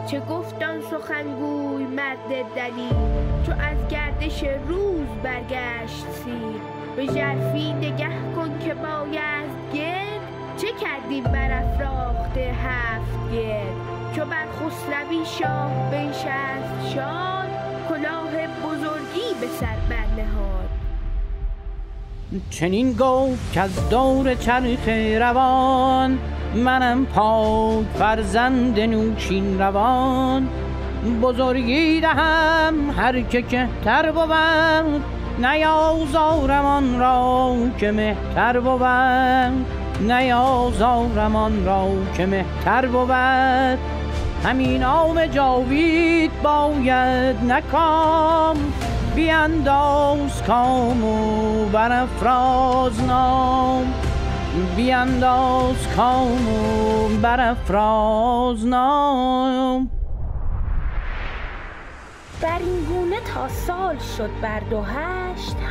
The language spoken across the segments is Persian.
چه گفتان سخنگوی مرد دلیر، چو از گردش روز برگشت سیر. به ژرفی نگه کن که بایست گرد، چه کردیم برافراخته هفت گرد. چو بر خسروی شاه بنشست شاد، کلاه بزرگی به سر برنهاد. چنین گفت که از دور چرخ روان، منم پاک فرزند نوشین روان. بزرگی دهم هر که کهتر بود، نیازارم آن را که مهتر بود. نیازارم آن را که مهتر بود. همین نام جاوید باید نکام، بینداز کام و برافراز نام. بینداز کام و برافراز نام. بر این گونه تا سال شد بر 28،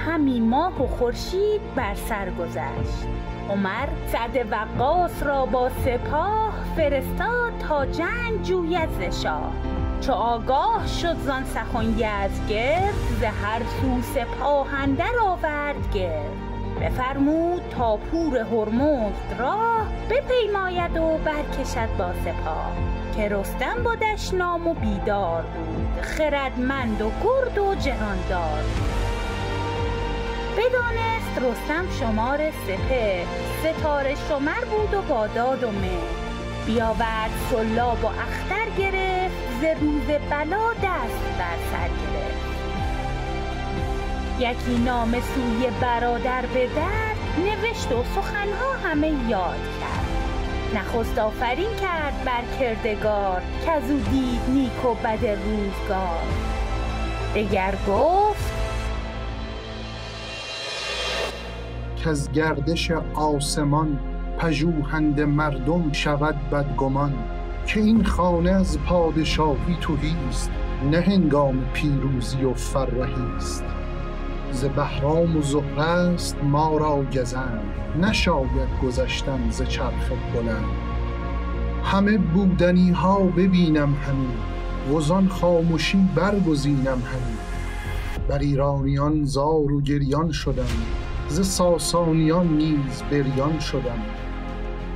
همی ماه و خورشید بر سر گذشت. عمر سعد وقاص را با سپاه، فرستاد تا جنگ جوید ز شاه. چو آگاه شد زان سخن یزدگرد، ز هر سو سپاه اندر آورد گرد. بفرمود تا پور هرمزد راه، بپیماید و برکشد با سپاه. که رستم بودش نام و بیدار بود، خردمند و گرد و جهاندار بود. بدانست رستم شمار سپه، ستاره شمر بود و با داد و مهر. بیاورد سلاب و اختر گرفت، ز روز بلا دست بر سر گرفت. یکی نامه سوی برادر به درد، نوشت و سخنها همه یاد کرد. نخست آفرین کرد بر کردگار، کزو دید نیک و بد روزگار. دگر گفت کز گردش آسمان، پژوهنده مردم شود بدگمان. که این خانه از پادشاهی تهیست، نه هنگام پیروزی و فرهیست. ز بهرام و زهره است ما را گزند، نشاید گذشتن ز چرخ بلند. همه بودنی ها ببینم همی، وزان خاموشی برگزینم همی. بر ایرانیان زار و گریان شدم، ز ساسانیان نیز بریان شدم.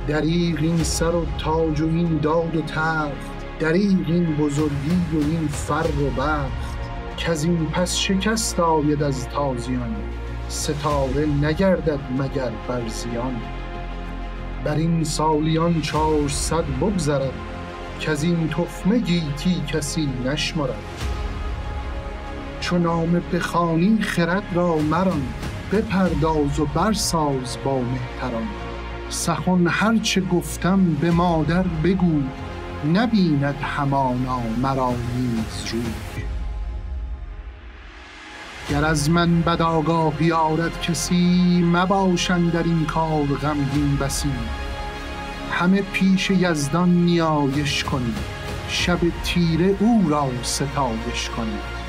دریغ این سر و تاج و این داد و تخت، دریغ این بزرگی و این فر و بخت. کز این پس شکست آید از تازیان، ستاره نگردد مگر بر زیان. بر این سالیان 400 بگذرد، کز این تخمه گیتی کسی نشمرد. چو نامه بخوانی خرد را مران، بپرداز و برساز با مهتران. سخن هرچه گفتم به مادر بگو، نبیند همانا مرا نیز روی. گر از من بد آگاهی آرد کسی، مباش اندر این کار غمگین بسی. همه پیش یزدان نیایش کنید، شب تیره او را ستایش کنید.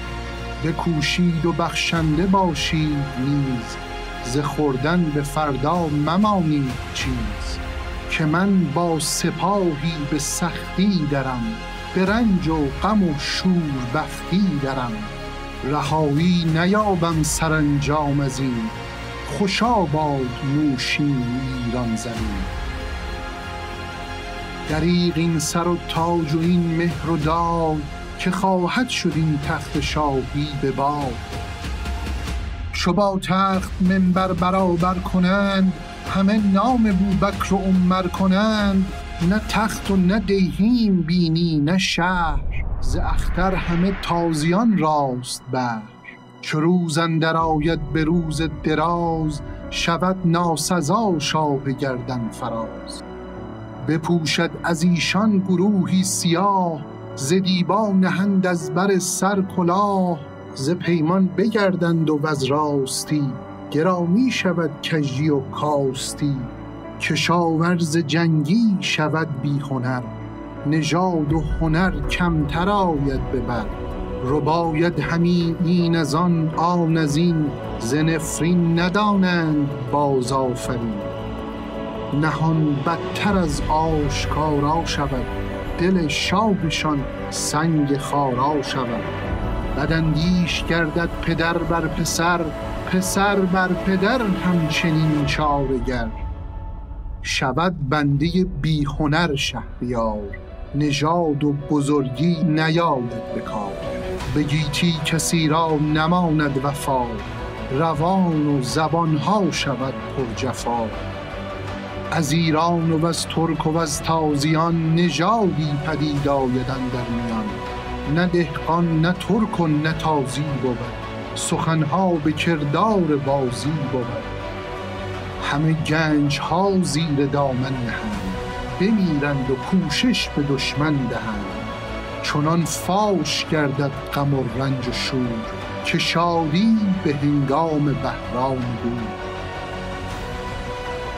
بکوشید و بخشنده باشید نیز، ز خوردن به فردا ممانید چیز. که من با سپاهی به سختی درم، به رنج و غم و شور بختی درم. رهایی نیابم سرانجام از این، خوشا باد نوشین ایران زمین. دریغ این سر و تاج و این مهر و داد، که خواهد شد این تخت شاهی به باد. چو با تخت منبر برابر کنند، همه نام بوبکر و عمر کنند. نه تخت و نه دیهیم بینی نه شهر، ز اختر همه تازیان راست بر. چو روز اندر آید به روز دراز، شود ناسزا شاه گردن فراز. بپوشد از ایشان گروهی سیاه، ز دیبا نهند از بر سر کلاه. ز پیمان بگردند و وز راستی، گرامی شود کژی و کاستی. کشاورز جنگی شود بی هنر، نژاد و هنر کمتر آید به بر. رباید همی این از آن از این، ز نفرین ندانند باز آفرین. نهان بدتر از آشکارا شود، دل شاهشان سنگ خارا شود. بداندیش گردد پدر بر پسر، پسر بر پدر همچنین چاره‌گر. شود بنده بی هنر شهریار، نژاد و بزرگی نیاید به کار. به گیتی کسی را نماند وفا، روان و زبانها شود پر جفا. از ایران و از ترک و از تازیان، نژادی پدید آید اندر میان. نه دهقان نه ترک و نه تازی بود، سخنها به کردار بازی بود. همه گنج ها زیر دامن نهند، بمیرند و کوشش به دشمن دهند. چنان فاش گردد غم و رنج و شور، که شادی به هنگام بهرام دور.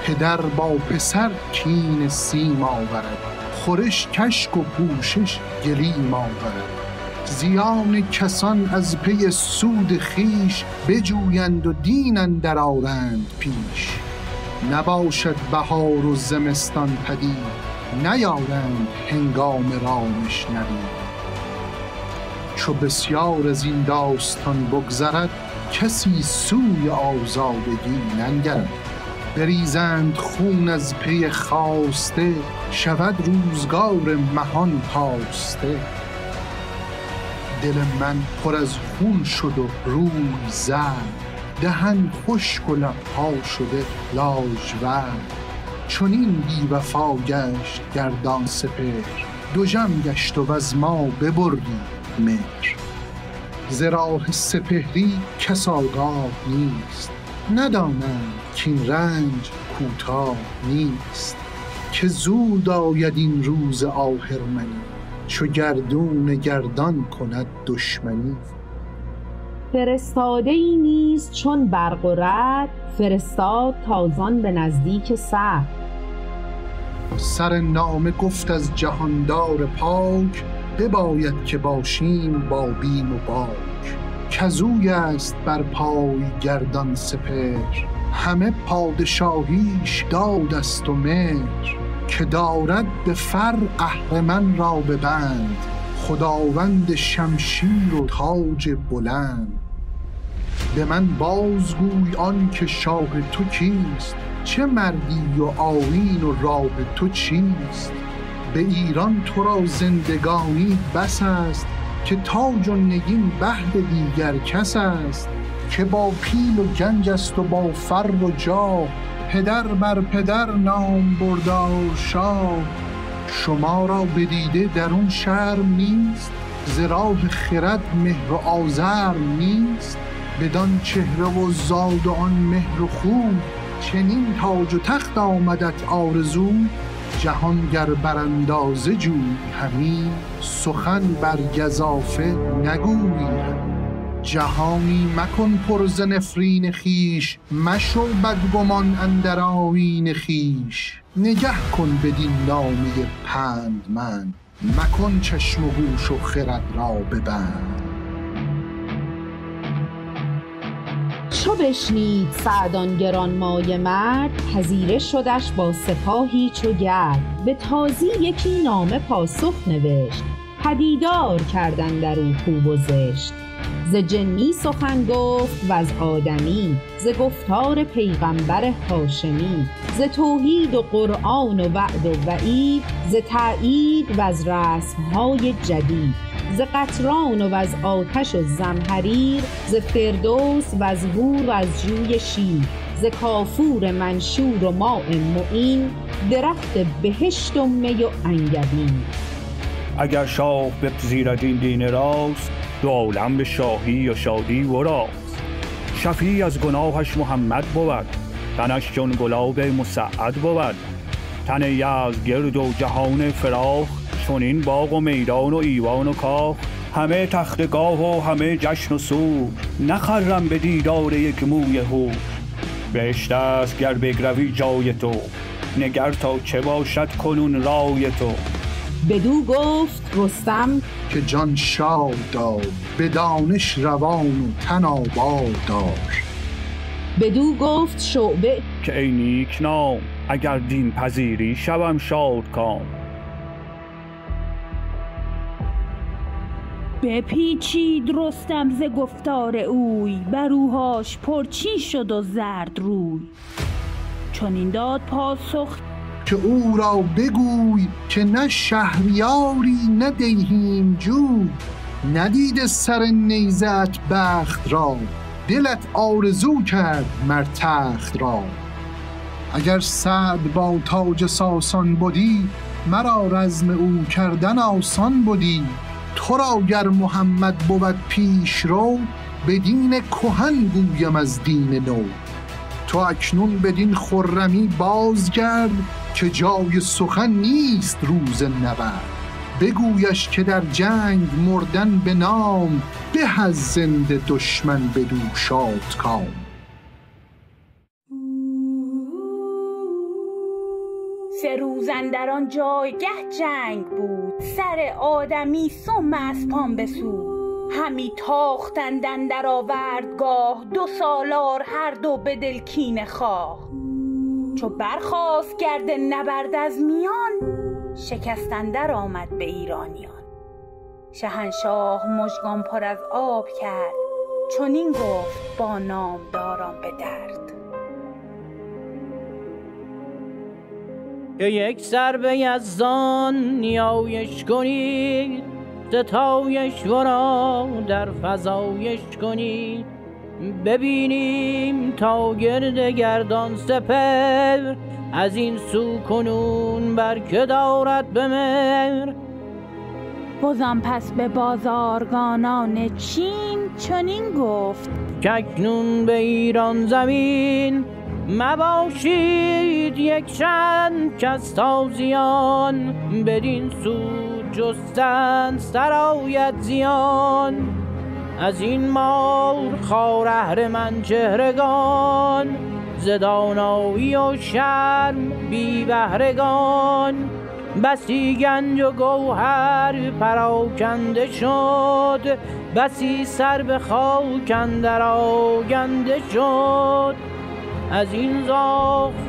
پدر با پسر کین سیم آورد، خورش کشک و پوشش گلیم آورد. زیان کسان از پی سود خویش، بجویند و دین اندر آرند پیش. نباشد بهار و زمستان پدید، نیارند هنگام رامش نوید. چو بسیار از این داستان بگذرد، کسی سوی آزادگی ننگرد. بریزند خون از پی خواسته، شود روزگار مهان پاسته. دل من پر از خون شد و روی زرد، دهن خشک و لبها شده لاژورد. چنین بی وفا گشت گردان سپهر، دژم گشت و از ما ببردی مهر. ز راه سپهری کس آگاه نیست، ندانند کاین رنج کوتاه نیست. که زود آید این روز آهرمنی، چو گردون گردان کند دشمنی. فرستاده‌ای نیز چون برق و رعد، فرستاد تازان به نزدیک سعد. سر نامه گفت از جهاندار پاک، بباید که باشیم با بیم و باک. کزوی است بر پای گردان سپهر، همه پادشاهیش داد است و مهر. که دارد به فر اهرمن را ببند، خداوند شمشیر و تاج بلند. به من بازگوی آن که شاه تو کیست، چه مردی و آیین و راه تو چیست. به ایران تو را زندگانی بس است، که تاج و نگین بهر دیگر کس است. که با پیل و گنج است و با فر و جاه، پدر بر پدر نام بردار شاه. شما را بدیده درون شرم نیست، ز راه خرد مهر و آزرم نیست. بدان چهره و زاد و آن مهر و خوب، چنین تاج و تخت آمدت آرزو. جهان گر براندازه جوی همی، سخن بر گزافه نگویی همی. جهانی مکن پر ز نفرین خویش، مشو بدگمان اندر آیین خویش. نگه کن بدین نامه پندمند، مکن چشم و گوش و خرد را ببند. چو بشنید سعد آن گرانمایه مرد، پذیره شدش با سپاهی چو گرد. به تازی یکی نامه پاسخ نوشت، پدیدار کرد اندرو خوب و زشت. ز جنی سخن گفت وز آدمی، ز گفتار پیغمبر هاشمی. ز توحید و قرآن و وعد و وعید، ز تأیید وز رسمهای جدید. ز قطران و از آتش و زمهریر، ز فردوس و از حور و از جوی شیر. ز کافور منشور و ماء معین، درخت بهشت و می و انگبین. اگر شاه بپذیرد این دین راست، دو عالم به شاهی و شادی وراست. شفیع از گناهش محمد بود، تنش چون گلاب مسعد بود. تن یزدگرد و جهان فراخ، چنین باغ و میدان و ایوان و کاخ. همه تختگاه و همه جشن و سور، نخرم به دیدار یک موی هور. بهشت است گر بگروی جای تو، نگر تا چه باشد کنون رای تو. بدو گفت رستم که جان شاد دار، به دانش روان و تن آباد دار. بدو گفت شعبه که ای نیک نام، اگر دین پذیری شوم شاد کام. بپیچید رستم ز گفتار اوی، بروهاش پرچین شد و زرد روی. چون این داد پاسخ که او را بگوی که نه شهریاری نه دیهیم جوی. ندیده سر نیزت بخت را، دلت آرزو کرد مر تخت را. اگر سعد با تاج ساسان بودی، مرا رزم او کردن آسان بودی. تو را گر محمد بود پیش رو، به دین کهن گویم از دین نو. تو اکنون بدین خرمی بازگرد، که جای سخن نیست روز نبرد. بگویش که در جنگ مردن به نام، به از زنده دشمن بدو شادکام. سه روز اندر آن جایگه جنگ بود، سر آدمی سم اسپان بسود. همی تاختند اندر آوردگاه، 2 سالار هر دو به دل کینه خواه. چو برخاست گرد نبرد از میان، شکست اندر آمد به ایرانیان. شهنشاه مژگان پر از آب کرد، چنین گفت با نامداران به درد. که یک سر به یزدان نیایش کنید، ستایش ورا در فزایش کنید. ببینیم تا گرد گردان سپر، از این سو کنون بر که دارد به مهر. بزان پس به بازارگانان چین، چنین گفت که اکنون به ایران زمین، مباشید یک چند کس تازیان. بدین سو جستن سرایت زیان، از این مار خوار اهرمن چهرگان. ز دانایی و شرم بی بهرگان، بسی گنج و گوهر پراکنده شد. بسی سر به خاک اندر آگنده شد. از این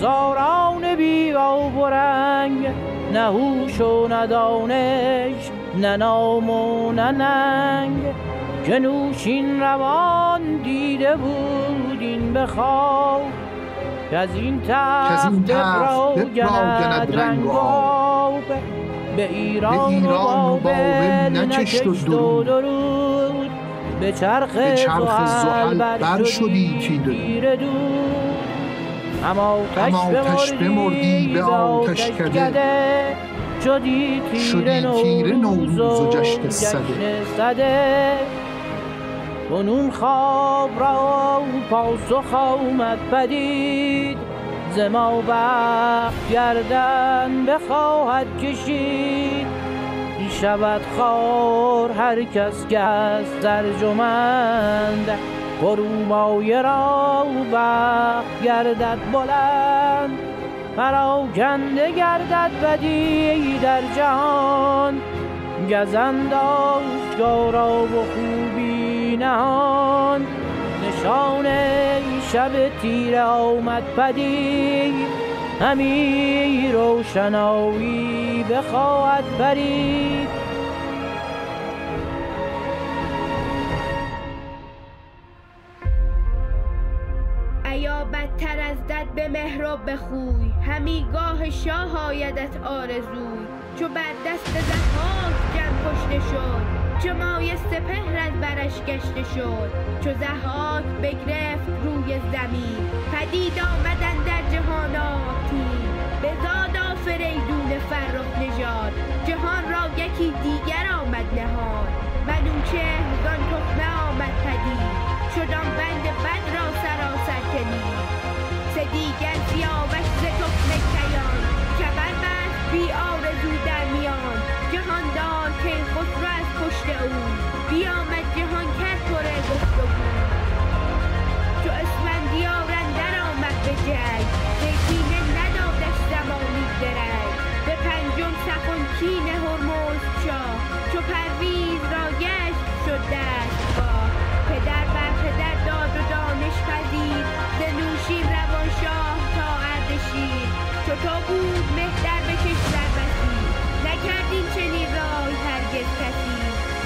زاران بی باک و رنگ، نه هوش و نه دانش نه نام و نه ننگ. که نوشین روان دیده بود این به خواب، که از این تخت بپراگند رنگ و آب. به ایران و بابل نکشت و درود، به چرخ زحل بر شدی تیره دود. هم آتش بمردی به آتش کده، شدی تیره نوروز و جشن سده. کنون خواب را پاسخ آمد پدید، ز ما بخت گردن بخواهد کشید. شود خوار هر کس که است ترجمند، فرومایه را بخت گردد بلند. پراکنده گردد بدی در جهان، گزند آشکارا و خوبی نهان. نشان شب تیره آمد پدید، همی روشنایی بخواهد برید. ایا بدتر از دد به مهر و به خوی، همی گاه شاه آیدت آرزوی. چو بر دست ضحاک جم کشته شد، چو مایه سپهر از برش گشته شد. چو ضحاک بگرفت روی زمین، پدید آمدن در جهان آتین. بزاد آفریدون فرخ نژاد، جهان را یکی دیگر آمد نهاد. منوچهر زان تخمه آمد پدید، شد آن بند بد را سراسر کلید. سه دیگر سیاوش ز تخمه کیان، کمر بست بی آرزو در میان. جهاندار کیخسرو از پشت او، بیامد جهان کرد پر گفت و گو. چو اسفندیار اندر آمد به جنگ، ز کینه ندادش زمانی درنگ. به پنجم سخن کینه هرمزد شاه، چو پرویز را گشت شد دستگاه. پدر بر پدر داد و دانش پذیر، ز نوشین روان شاه تا اردشیر. چو تو بود مهتر به کشور بسیر، نکرد این چنین رای هرگز کسی.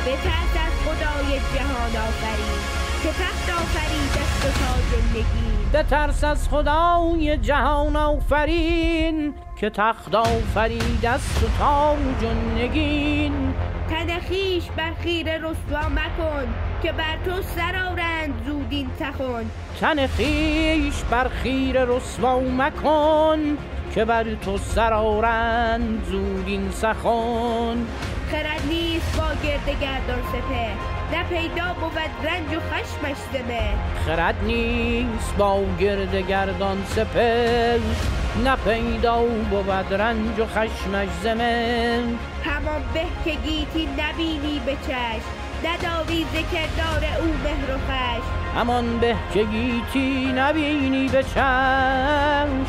بترس از خدای جهان آفرین که تخت آفرید است و تاج و نگین. بترس از خدای جهان آفرین که تخت آفرید است و تاج و نگین. تن خویش بر خیره رسوا مکن که بر تو سرآرند زود این سخن. تن خویش بر خیره رسوا مکن که بر تو سرآرند زود این سخن. خرد نیست با گرد گردان سپه نه پیدا بود رنج و خشمش زمه. خرد نیست با گرد گردان سپه نه پیدا بود رنج و خشمش زمه. همان به که گیتی نبینی به چشم نداری ز کردار او مهر و خشم. همان به که گیتی نبینی به چشم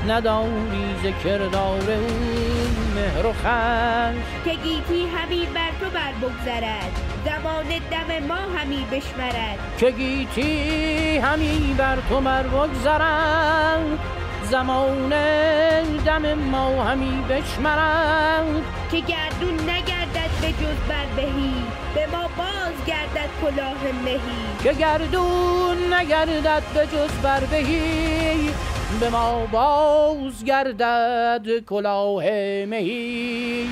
نداری ز کردار او مهر و خشم. که گیتی همی بر تو بر بگذرد زمان دم ما همی بشمرد. که گیتی همی بر تو بر بگذرد زمان دم ما همی بشمرد. که گردون نگردد به جز بر بهی به ما باز گردد کلاه مهی. که گردون نگردد به جز بر بهی به ما باز گردد کلاه مهی.